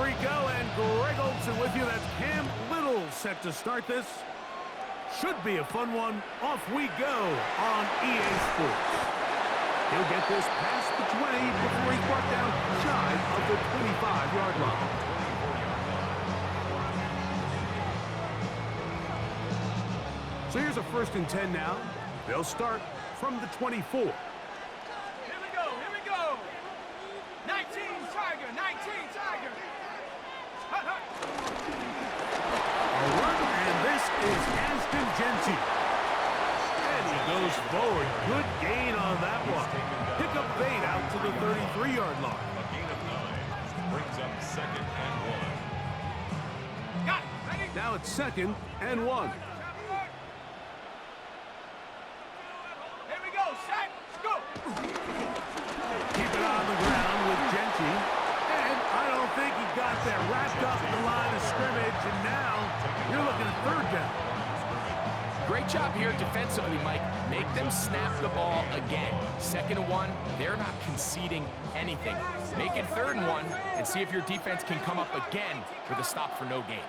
Rico, and Greg Olson with you. That's Cam Little set to start this. Should be a fun one. Off we go on EA Sports. He'll get this past the 20 before he's brought down shy of the 25-yard line. So here's a 1st and 10 now. They'll start from the 24. Here we go. 19 Tiger, 19 Tiger. Hut, hut. A run, and this is Ashton Jeanty. And he goes forward. Good gain on that one. Pick up bait out to the 33-yard line. A gain of 9 brings up 2nd and 1. Got it. Ready? Now it's 2nd and 1. Here we go. Set. Go. Keep it on the ground with Jeanty. And I don't think he got that wrapped up in the line of scrimmage. And now you're looking at 3rd down. Great job here defensively, Mike. Make them snap the ball again. 2nd and 1, they're not conceding anything. Make it 3rd and 1 and see if your defense can come up again with a stop for no gain.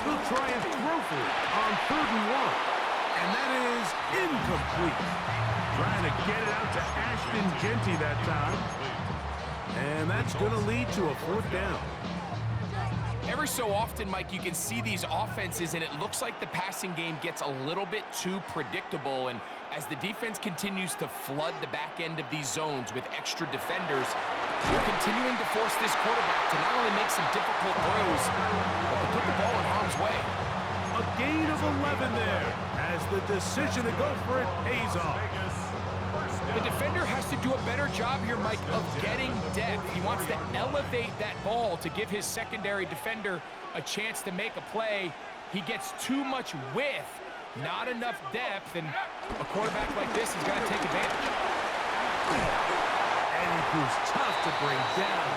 He'll try and throw for it on 3rd and 1. And that is incomplete. Trying to get it out to Ashton Jeanty that time. And that's going to lead to a 4th down. Every so often, Mike, you can see these offenses, and it looks like the passing game gets a little bit too predictable. And as the defense continues to flood the back end of these zones with extra defenders, we're continuing to force this quarterback to not only make some difficult throws, but to put the ball in harm's way. A gain of 11 there as the decision to go for it pays off. The defender has to do a better job here, Mike, of getting depth. He wants to elevate that ball to give his secondary defender a chance to make a play. He gets too much width, not enough depth, and a quarterback like this is going to take advantage. And he proves tough to bring down.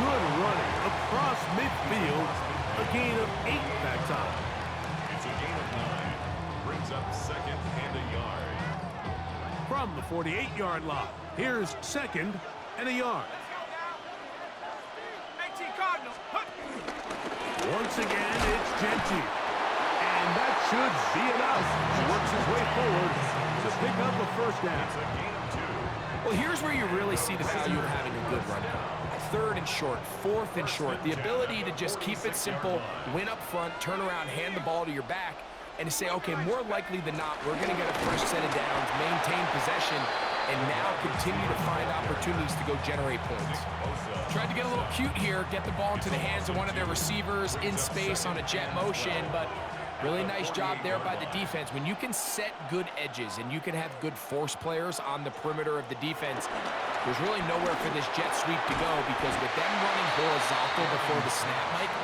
Good running across midfield. A gain of 8 that time. It's a gain of 9. Brings up 2nd and a yard. From the 48-yard line, here's 2nd and a yard. 18 Cardinal. Hut. Once again, it's Jeanty. And that should be enough. He works his way forward to pick up a 1st down. It's a gain of 2. Well, here's where you really see the value of having a good run. 3rd and short, 4th and short. The ability to just keep it simple, win up front, turn around, hand the ball to your back, and to say, okay, more likely than not, we're going to get a fresh set of downs, maintain possession, and now continue to find opportunities to go generate points. Tried to get a little cute here, get the ball into the hands of one of their receivers in space on a jet motion, but really nice job there by the defense. When you can set good edges and you can have good force players on the perimeter of the defense, there's really nowhere for this jet sweep to go, because with them running horizontal before the snap, Mike,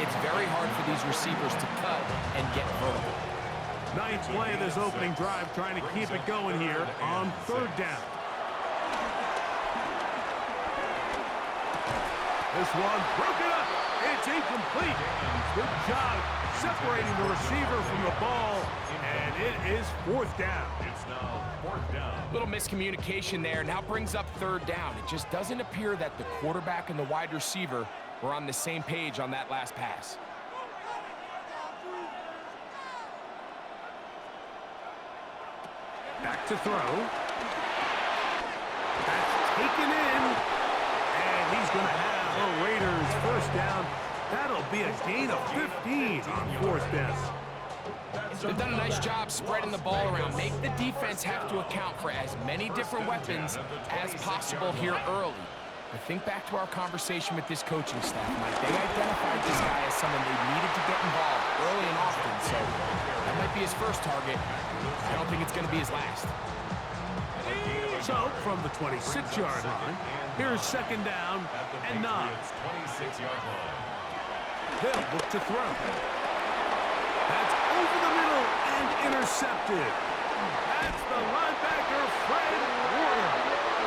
it's very hard for these receivers to cut and get vertical. Ninth play of this opening drive, trying to keep it going here on 3rd down. This one broken up. It's incomplete. Good job separating the receiver from the ball, and it is 4th down. It's now 4th down. Little miscommunication there. Now brings up 3rd down. It just doesn't appear that the quarterback and the wide receiver were on the same page on that last pass. Back to throw. That's taken in. And he's going to have a Raiders 1st down. That'll be a gain of 15 on 4th down. They've done a nice job spreading the ball around. Make the defense have to account for as many different weapons as possible here early. I think back to our conversation with this coaching staff, Mike. They identified this guy as someone they needed to get involved early and often, so that might be his first target. I don't think it's going to be his last. So, from the 26-yard line, here's 2nd down and 9. 26-yard line. They'll look to throw. That's over the middle and intercepted. That's the linebacker, Fred Warner.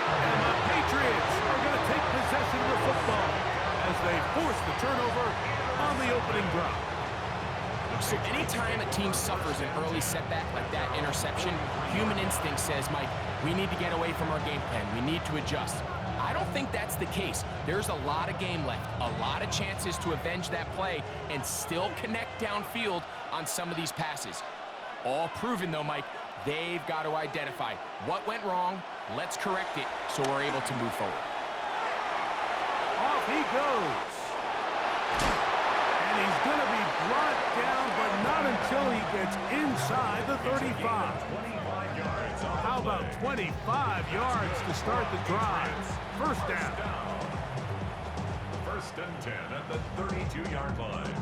And the Patriots are going to take possession of the football as they force the turnover on the opening drive. So anytime a team suffers an early setback like that interception, human instinct says, Mike, we need to get away from our game plan. We need to adjust. I don't think that's the case. There's a lot of game left, a lot of chances to avenge that play and still connect downfield on some of these passes. All proven, though, Mike, they've got to identify what went wrong, let's correct it so we're able to move forward. Off he goes. And he's going to be brought down, but not until he gets inside the 35. How about 25 yards to start the drive? First down. First and 10 at the 32-yard line.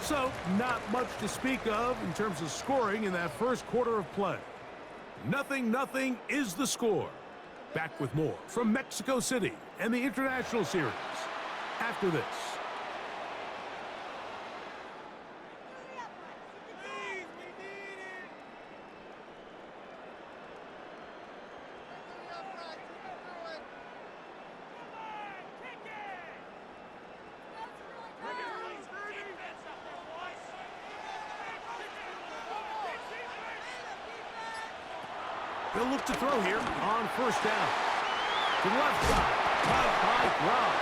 So, not much to speak of in terms of scoring in that first quarter of play. 0-0 is the score. Back with more from Mexico City and the International Series after this. They'll look to throw here on first down. To the left side, caught by Gronk.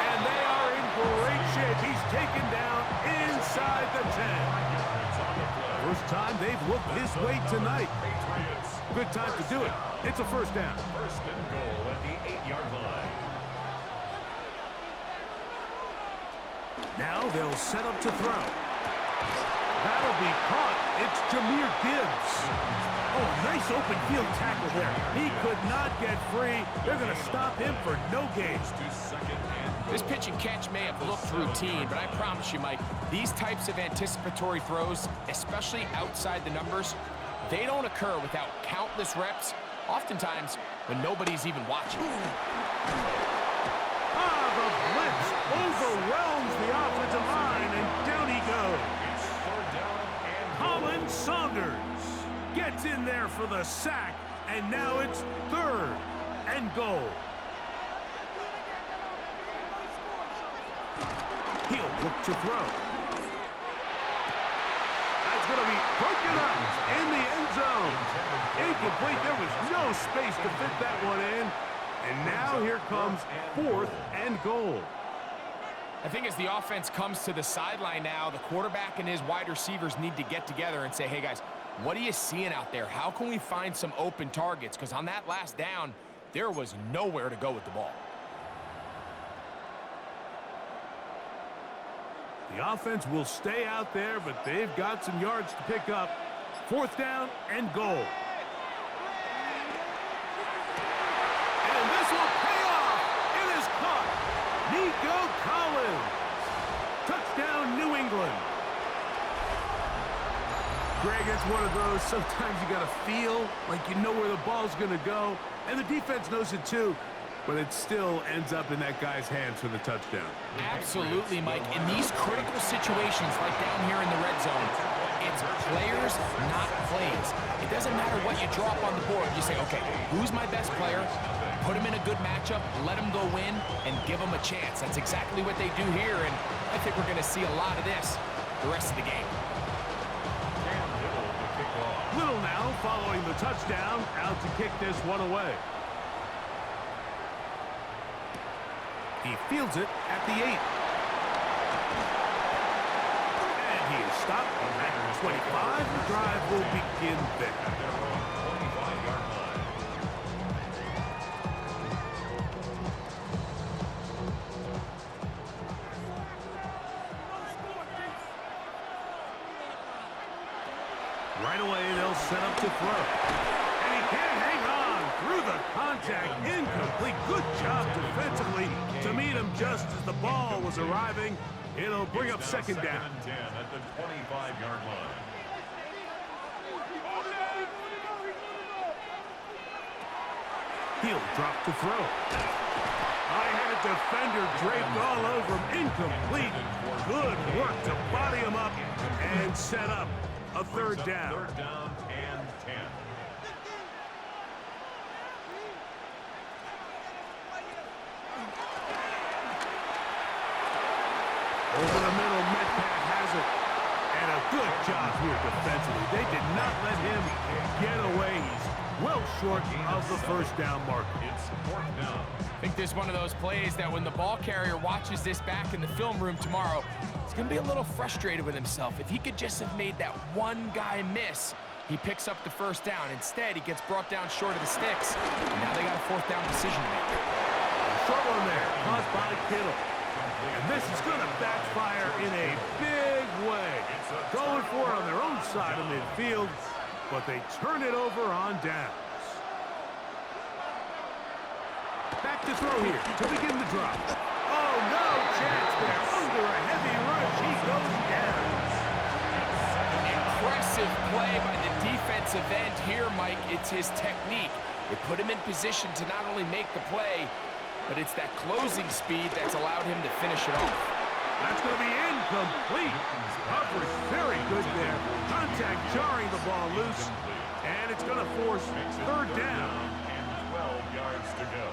And they are in great shape. He's taken down inside the 10. First time they've looked his way tonight. Good time to do it. It's a first down. First and goal at the 8-yard line. Now they'll set up to throw. That'll be caught. It's Jahmyr Gibbs. Oh, nice open field tackle there. He could not get free. They're going to stop him for no gain. This pitch and catch may have looked routine, but I promise you, Mike, these types of anticipatory throws, especially outside the numbers, they don't occur without countless reps, oftentimes when nobody's even watching. The blitz overwhelms the offensive line, and down he goes. Colin Saunders gets in there for the sack, and now it's 3rd and goal. He'll look to throw. That's going to be broken up in the end zone. Incomplete. There was no space to fit that one in. And now here comes 4th and goal. I think as the offense comes to the sideline now, the quarterback and his wide receivers need to get together and say, hey, guys, what are you seeing out there? How can we find some open targets? Because on that last down, there was nowhere to go with the ball. The offense will stay out there, but they've got some yards to pick up. 4th down and goal. And this will pay off. It is caught. Nico Collins. Touchdown, New England. Greg, it's one of those, sometimes you got to feel like you know where the ball's going to go, and the defense knows it too, but it still ends up in that guy's hands for the touchdown. Absolutely, Mike. In these critical situations, like down here in the red zone, it's players, not plays. It doesn't matter what you draw up on the board. You say, okay, who's my best player? Put him in a good matchup, let him go win, and give him a chance. That's exactly what they do here, and I think we're going to see a lot of this the rest of the game. Little now following the touchdown, out to kick this one away. He fields it at the 8. And he is stopped at 25. The drive will begin there. Right away, they'll set up to throw. And he can't hang on through the contact. Incomplete. Good job defensively to meet him just as the ball was arriving. It'll bring up second down. 10 at the 25-yard line. He'll drop to throw. I had a defender draped all over him. Incomplete. Good work to body him up and set up a 3rd down. 3rd down and 10. Over the middle, Metcalf has it. And a good job here defensively. They did not let him get away. He's well short of the first down marker. It's fourth down. I think this is one of those plays that when the ball carrier watches this back in the film room tomorrow, he's going to be a little frustrated with himself. If he could just have made that one guy miss, he picks up the first down. Instead, he gets brought down short of the sticks, and now they got a fourth down decision to make. Short one there, caused by Kittle. And this is going to backfire in a big way. Going for it on their own side of midfield, but they turn it over on downs. Back to throw here to begin the drop. Oh, no chance there. Under a heavy rush, he goes down. Impressive play by the defensive end here, Mike. It's his technique. It put him in position to not only make the play, but it's that closing speed that's allowed him to finish it off. That's going to be incomplete. Coverage very good there. Contact jarring the ball loose, and it's going to force third down. And 12 yards to go.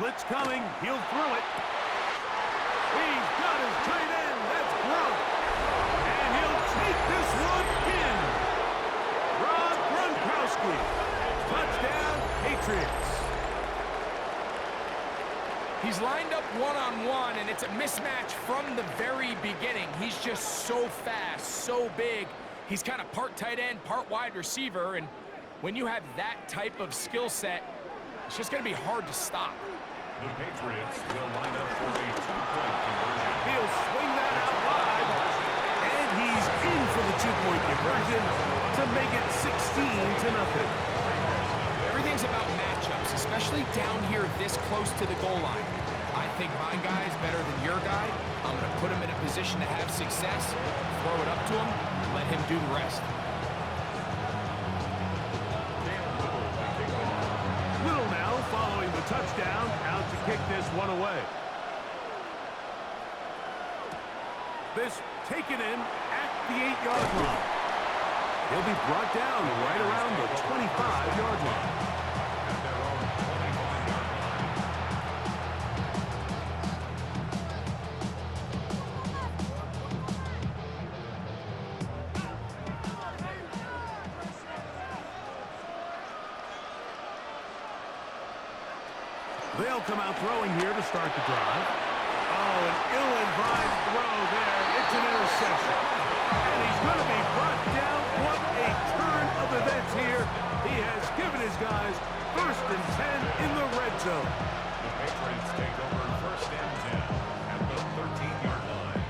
Blitz coming. He'll throw it. He's got his tight end. That's Gronk. And he'll take this one in. Rob Gronkowski. Touchdown, Patriots. He's lined up one-on-one, and it's a mismatch from the very beginning. He's just so fast, so big. He's kind of part tight end, part wide receiver, and when you have that type of skill set, it's just going to be hard to stop. The Patriots will line up for a two-point conversion. He'll swing that out wide. And he's in for the two-point conversion to make it 16-0. Everything's about matchups, especially down here this close to the goal line. I think my guy is better than your guy. I'm going to put him in a position to have success, throw it up to him, and let him do the rest. Little now following the touchdown, out to kick this one away. This taken in at the 8-yard line. He'll be brought down right around the 25-yard line. At their own 25-yard line. They'll come out throwing here to start the drive. Oh, an ill-advised throw there. It's an interception. And he's going to be brought down. What a turn of events here. He has given his guys 1st and 10 in the red zone. The Patriots take over 1st and 10 at the 13-yard line.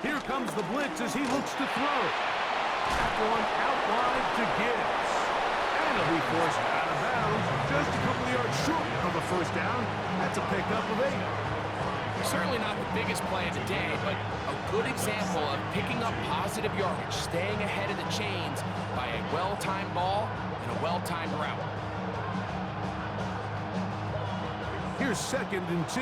Here comes the blitz as he looks to throw. That one out wide to Gibbs. And he'll be forced out of bounds just a couple of yards short of a first down. That's a pickup of 8. Certainly not the biggest play of the day, but a good example of picking up positive yardage, staying ahead of the chains by a well-timed ball and a well-timed route. Here's 2nd and 2.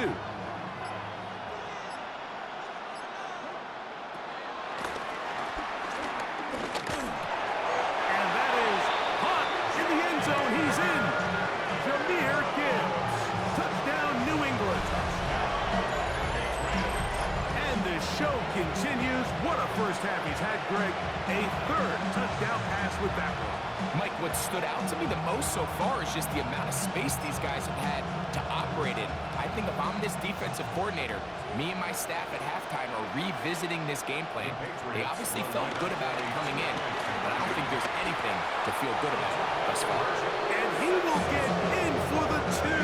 And that is caught in the end zone. He's in. Jahmyr Gibbs. Touchdown, New England. And the show continues. What a first half he's had, Greg. A 3rd touchdown pass with that one. Mike, what stood out to me the most so far is just the amount of space these guys have had to operate in. I think if I'm this defensive coordinator, me and my staff at halftime are revisiting this game plan. They obviously felt good about it coming in, but I don't think there's anything to feel good about thus far. And he will get in for the 2.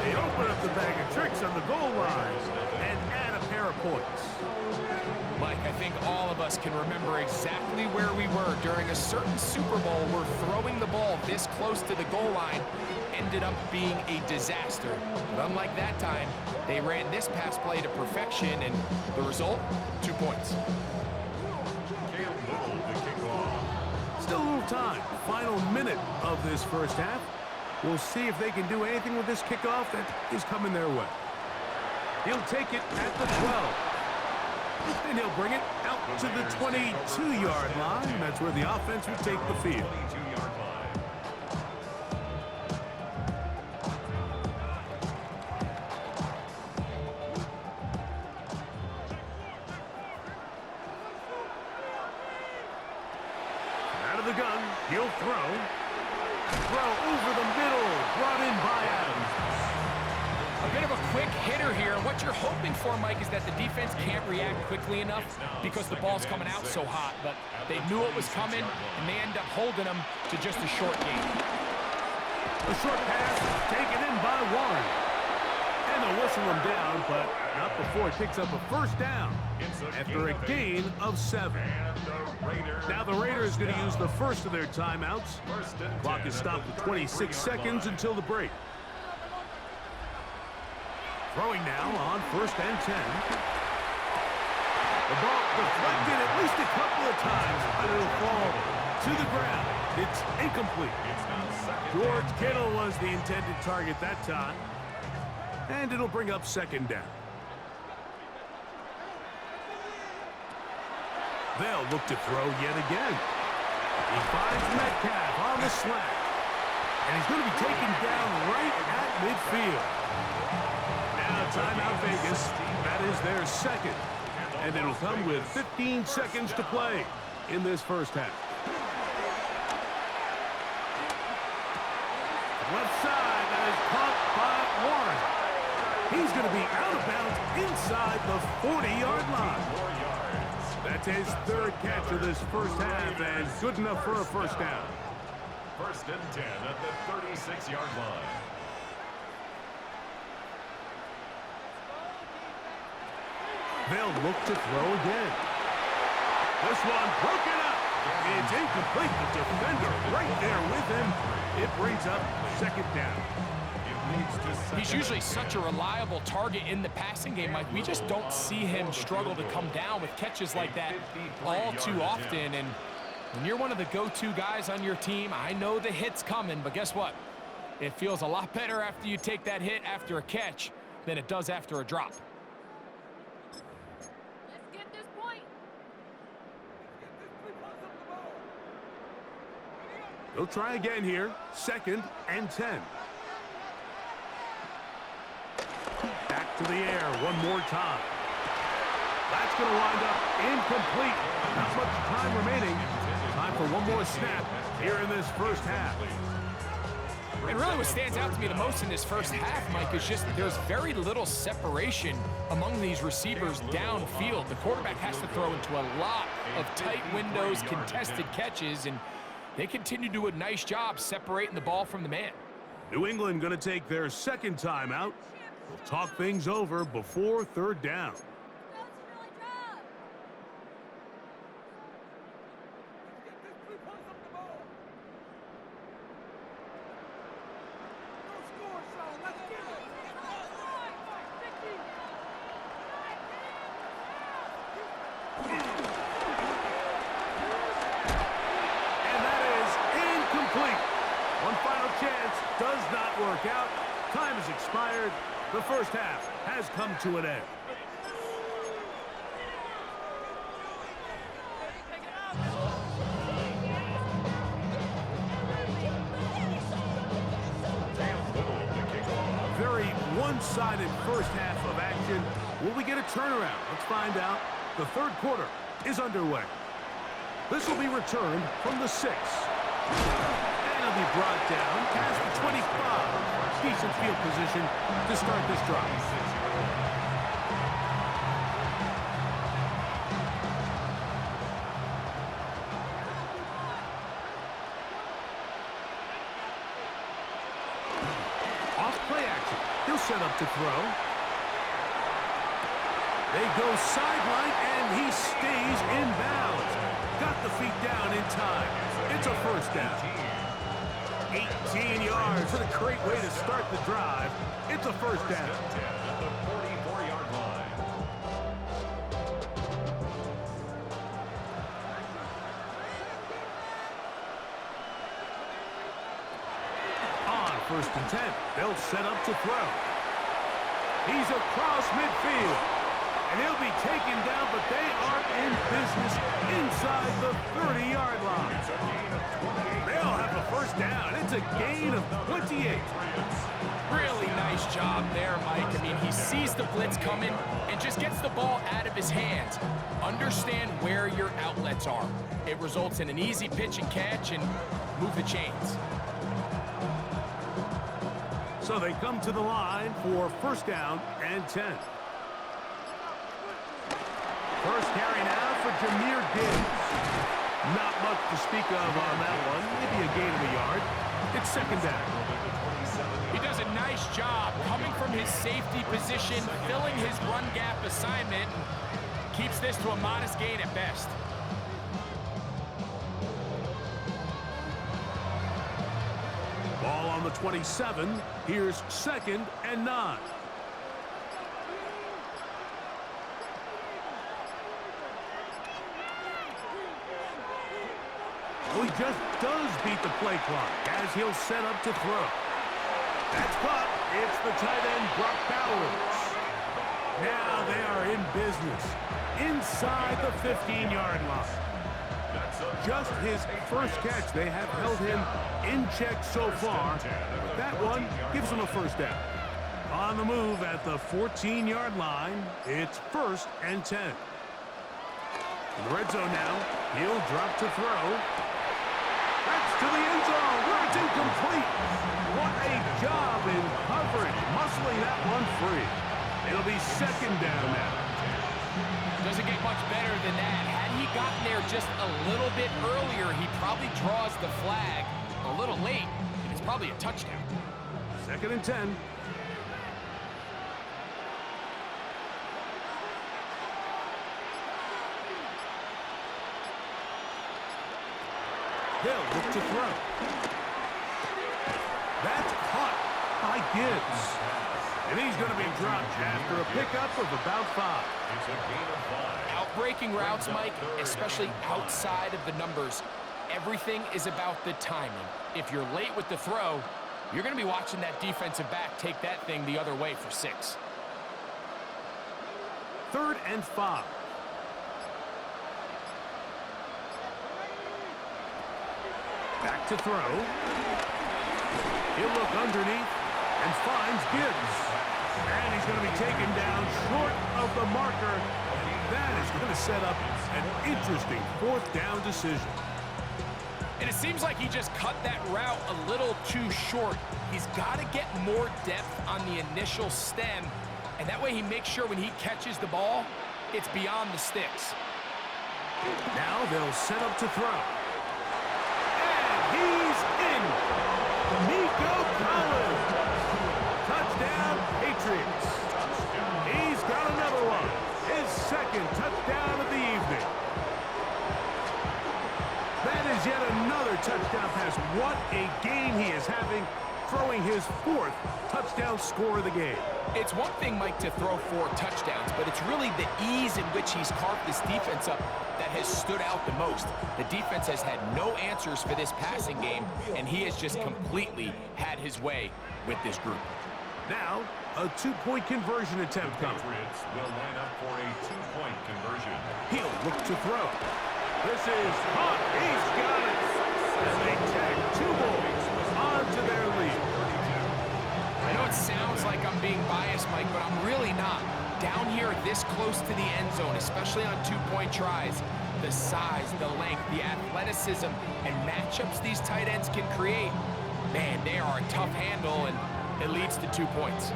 They open up the bag of tricks on the goal line and add a pair of points. Mike, I think all of us can remember exactly where we were during a certain Super Bowl where throwing the ball this close to the goal line ended up being a disaster. But unlike that time, they ran this pass play to perfection, and the result, 2 points. Caleb Little to kick off. Still a little time. Final minute of this first half. We'll see if they can do anything with this kickoff that is coming their way. He'll take it at the 12. And he'll bring it out to the 22-yard line. That's where the offense will take the field. 22-yard line. Out of the gun, he'll throw. Throw over the middle, brought in by Adams. A bit of a quick hitter here. What you're hoping for, Mike, is that the defense can't react quickly enough because the ball's coming out so hot. But they knew it was coming, and they end up holding them to just a short gain. A short pass taken in by Warren. And they'll whistle him down, but not before he picks up a first down after a gain of 7. Now the Raiders going to use the first of their timeouts. Clock is stopped at 26 seconds until the break. Throwing now on 1st and 10. The ball deflected at least a couple of times, but it'll fall to the ground. It's incomplete. George Kittle was the intended target that time. And it'll bring up 2nd down. They'll look to throw yet again. He finds Metcalf on the slant. And he's going to be taken down right at midfield. Now timeout Vegas. That is their second. And it'll come with 15 seconds to play in this first half. Left side, that is caught by Warren. He's going to be out of bounds inside the 40-yard line. That's his 3rd catch of this first half, and good enough for a first down. 1st and 10 at the 36-yard line. They'll look to throw again. This one broken up. It's incomplete. The defender right there with him. It brings up 2nd down. He's usually such a reliable target in the passing game, Mike. We just don't see him struggle to come down with catches like that all too often. And when you're one of the go-to guys on your team, I know the hit's coming, but guess what? It feels a lot better after you take that hit after a catch than it does after a drop. Let's get this point. They'll try again here. 2nd and 10. Back to the air one more time. That's going to wind up incomplete. Not much time remaining. Time for one more snap here in this first half. And really what stands out to me the most in this first half, Mike, is just there's very little separation among these receivers downfield. The quarterback has to throw into a lot of tight windows, contested catches, and they continue to do a nice job separating the ball from the man. New England going to take their 2nd timeout. We'll talk things over before 3rd down. Does not work out. Time has expired. The first half has come to an end. Very one-sided first half of action. Will we get a turnaround? Let's find out. The 3rd quarter is underway. This will be returned from the 6. Be brought down past the 25. Decent field position to start this drive. Off play action. He'll set up to throw. They go sideline, and he stays in bounds. Got the feet down in time. It's a first down. 18 yards. What a great way to start the drive. It's a first down. At the 44-yard line. On 1st and 10, they'll set up to throw. He's across midfield. And he'll be taken down, but they are in business inside the 30-yard line. They'll have a first down. It's a gain of 28. Really nice job there, Mike. I mean, he sees the blitz coming and just gets the ball out of his hands. Understand where your outlets are. It results in an easy pitch and catch and move the chains. So they come to the line for first down and 10. First carry now for Jahmyr Gibbs. Not much to speak of on that one. Maybe a gain of a yard. It's second down. He does a nice job coming from his safety position, filling his run gap assignment, and keeps this to a modest gain at best. Ball on the 27. Here's second and 9. Well, he just does beat the play clock as he'll set up to throw. That's caught. It's the tight end, Brock Bowers. Now they are in business inside the 15-yard line. Just his first catch. They have held him in check so far, but that one gives him a first down. On the move at the 14-yard line, it's first and 10. In the red zone now, he'll drop to throw. That's to the end zone where it's incomplete. What a job in coverage, muscling that one free. It'll be second down now. Doesn't get much better than that. Had he gotten there just a little bit earlier, he probably draws the flag a little late, and it's probably a touchdown. Second and 10. They'll look to throw. That's caught by Gibbs. And he's going to be dropped after a pickup of about 5. It's a gain of 5. Out-breaking routes, Mike, especially outside of the numbers, everything is about the timing. If you're late with the throw, you're going to be watching that defensive back take that thing the other way for 6. Third and 5. Back to throw. He'll look underneath and finds Gibbs. And he's going to be taken down short of the marker. And that is going to set up an interesting fourth down decision. And it seems like he just cut that route a little too short. He's got to get more depth on the initial stem. And that way he makes sure when he catches the ball, it's beyond the sticks. Now they'll set up to throw. He's in. Nico Collins. Touchdown, Patriots. He's got another one. His second touchdown of the evening. That is yet another touchdown pass. What a game he is having, throwing his 4th touchdown score of the game. It's one thing, Mike, to throw 4 touchdowns, but it's really the ease in which he's carved this defense up that has stood out the most. The defense has had no answers for this passing game, and he has just completely had his way with this group. Now, a 2-point conversion attempt coming. Patriots will line up for a 2-point conversion. He'll look to throw. This is caught. He's got it. And they tag 2 boys onto their lead. I know it sounds like I'm being biased, Mike, but I'm really not. Down here this close to the end zone, especially on 2-point tries, the size, the length, the athleticism, and matchups these tight ends can create, man, they are a tough handle, and it leads to 2 points.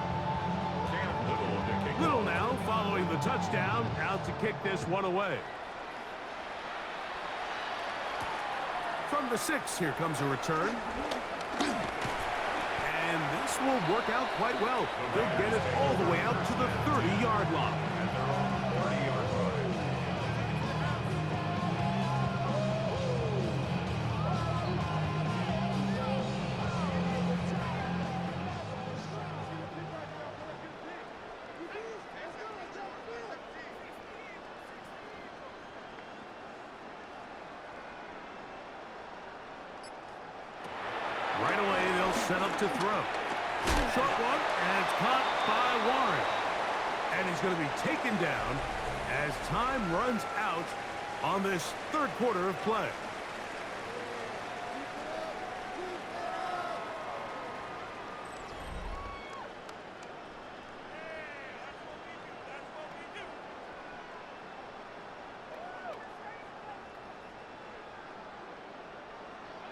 Little now following the touchdown, out to kick this one away. From the 6, here comes a return. And this will work out quite well. They'll get it all the way out to the 30-yard line. Right away, they'll set up to throw. Short one, and it's caught by Warren. And he's going to be taken down as time runs out on this third quarter of play.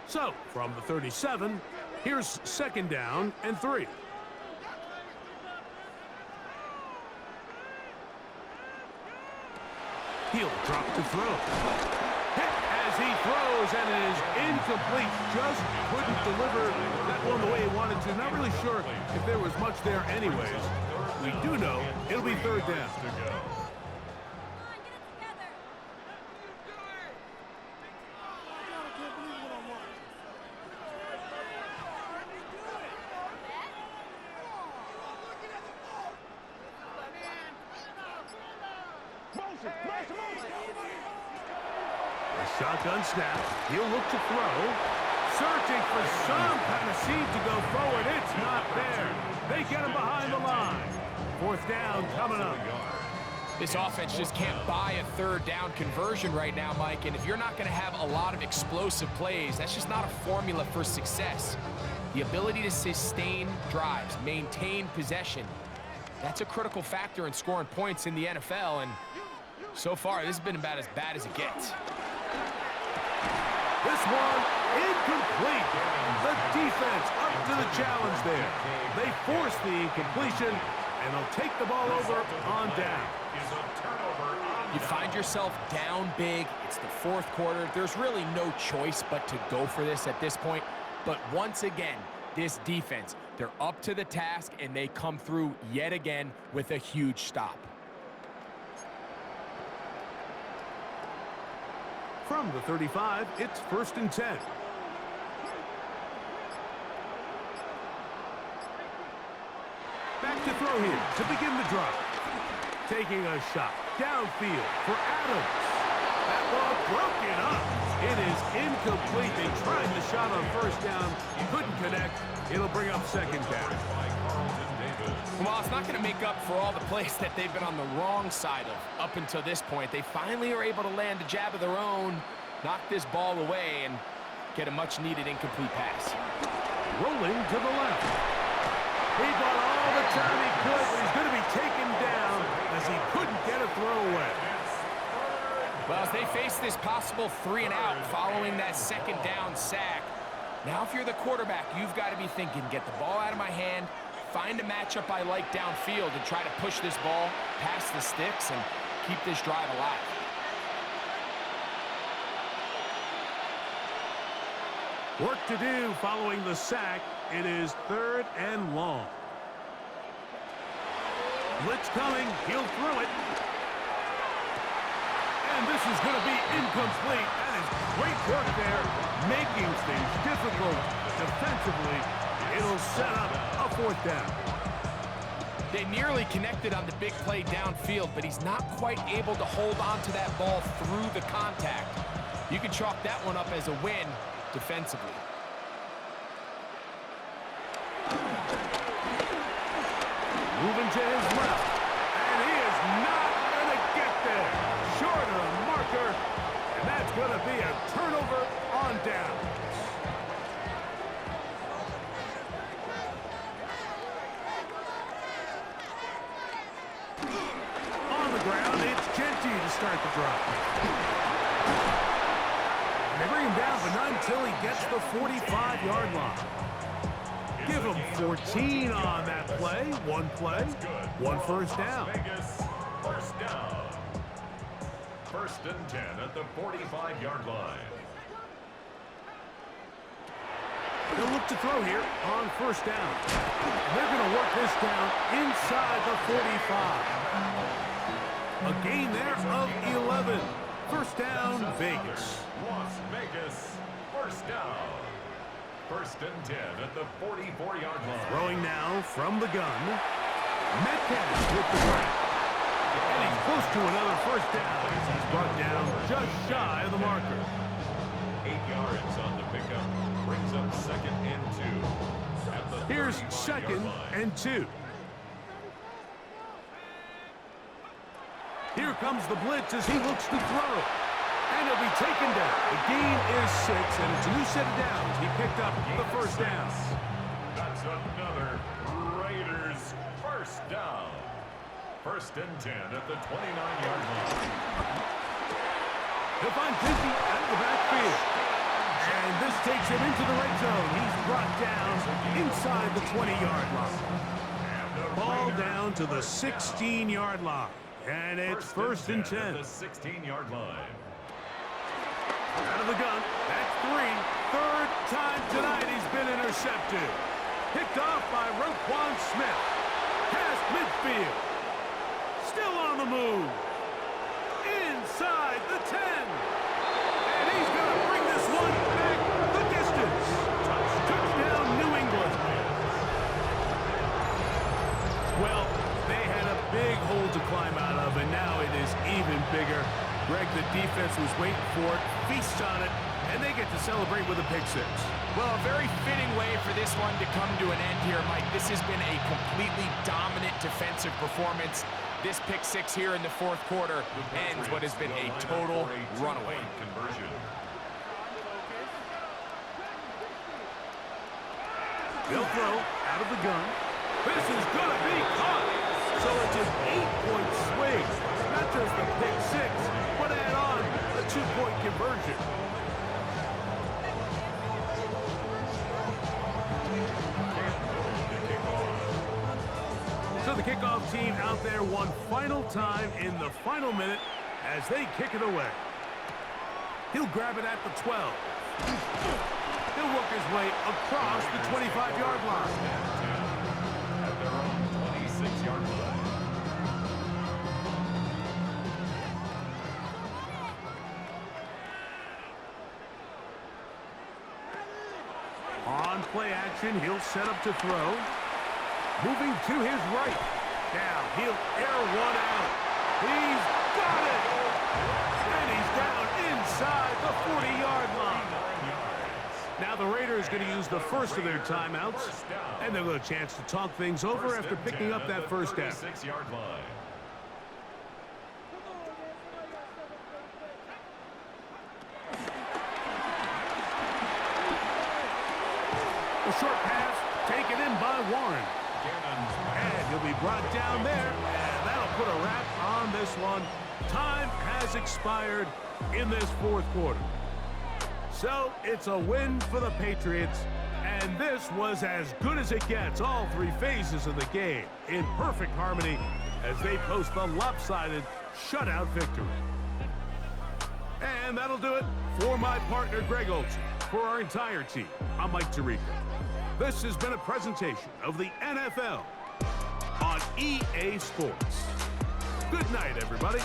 So, from the 37, here's second down and 3. He'll drop to throw. Hit as he throws, and it is incomplete. Just couldn't deliver that one the way he wanted to. Not really sure if there was much there anyways. We do know it'll be third down. Shotgun snap. He'll look to throw. Searching for some kind of seed to go forward. It's not there. They get him behind the line. Fourth down coming up. This offense just can't buy a third down conversion right now, Mike. And if you're not going to have a lot of explosive plays, that's just not a formula for success. The ability to sustain drives, maintain possession, that's a critical factor in scoring points in the NFL. And so far, this has been about as bad as it gets. This one incomplete. The defense up to the challenge there. They force the incompletion, and they'll take the ball over on down. You find yourself down big. It's the fourth quarter. There's really no choice but to go for this at this point. But once again, this defense, they're up to the task, and they come through yet again with a huge stop. From the 35, it's 1st and 10. Back to throw here to begin the drive. Taking a shot downfield for Adams. That ball broken up. It is incomplete. They tried the shot on first down. Couldn't connect. It'll bring up second down. Well, it's not going to make up for all the plays that they've been on the wrong side of up until this point. They finally are able to land a jab of their own, knock this ball away, and get a much-needed incomplete pass. Rolling to the left. He got all the time he could, but he's going to be taken down as he couldn't get a throw away. Well, as they face this possible 3-and-out following that second down sack, now if you're the quarterback, you've got to be thinking, get the ball out of my hand, find a matchup I like downfield and try to push this ball past the sticks and keep this drive alive. Work to do following the sack. It is 3rd and long. Blitz coming. He'll throw it. And this is going to be incomplete. That is great work there, making things difficult defensively. It'll set up a 4th down. They nearly connected on the big play downfield, but he's not quite able to hold on to that ball through the contact. You can chalk that one up as a win defensively. Moving to his left, and he is not going to get there. Short of the marker, and that's going to be a turnover on down. On the ground, it's Genty to start the drive. And they bring him down, but not until he gets the 45-yard line. Give him 14 on that play. One play, one first down. First down. 1st and 10 at the 45-yard line. They'll look to throw here on first down. And they're going to work this down inside the 45. A gain there of 11. First down, Vegas. Las Vegas. First down. 1st and 10 at the 44-yard line. Throwing now from the gun. Metcalf with the grab. And he's close to another first down. He's brought down just shy of the marker. 8 yards on the pickup. Brings up 2nd and 2. At the Here's 35-yard 2nd line. and 2. comes the blitz as he looks to throw. And he'll be taken down. The gain is 6, and it's a new set of downs. He picked up the first down. That's another Raiders first down. 1st and 10 at the 29-yard line. He'll find Disney out of the backfield. And this takes him into the red zone. He's brought down inside the 20-yard line. Ball down to the 16-yard line. And it's 1st and 10. At the 16-yard line. Out of the gun. That's 3. Third time tonight he's been intercepted. Picked off by Roquan Smith. Past midfield. Still on the move. Inside the 10. And he's going to bring this one back the distance. Touchdown, New England. Well, they had a big hole to climb out of, and now it is even bigger. Greg, the defense was waiting for it, feasts on it, and they get to celebrate with a pick 6. Well, a very fitting way for this one to come to an end here, Mike. This has been a completely dominant defensive performance. This pick 6 here in the 4th quarter ends what has been a total runaway. Conversion. They'll throw out of the gun. This is going to be caught. So it's an 8-point swing. Not just the pick 6, but add on a 2-point conversion. So the kickoff team out there one final time in the final minute as they kick it away. He'll grab it at the 12. He'll work his way across the 25-yard line. At their own 26-yard line. On play action, he'll set up to throw. Moving to his right. Now he'll air one out. He's got it! And he's down inside the 40-yard line. Now the Raiders going to use the first of their timeouts, and they'll get a chance to talk things over after picking up that first down. 36-yard line. A short pass taken in by Warren. And he'll be brought down there, and that'll put a wrap on this one. Time has expired in this 4th quarter. So it's a win for the Patriots, and this was as good as it gets. All 3 phases of the game in perfect harmony as they post the lopsided shutout victory. And that'll do it for my partner, Greg Olsen. For our entire team, I'm Mike Tirico. This has been a presentation of the NFL on EA Sports. Good night, everybody.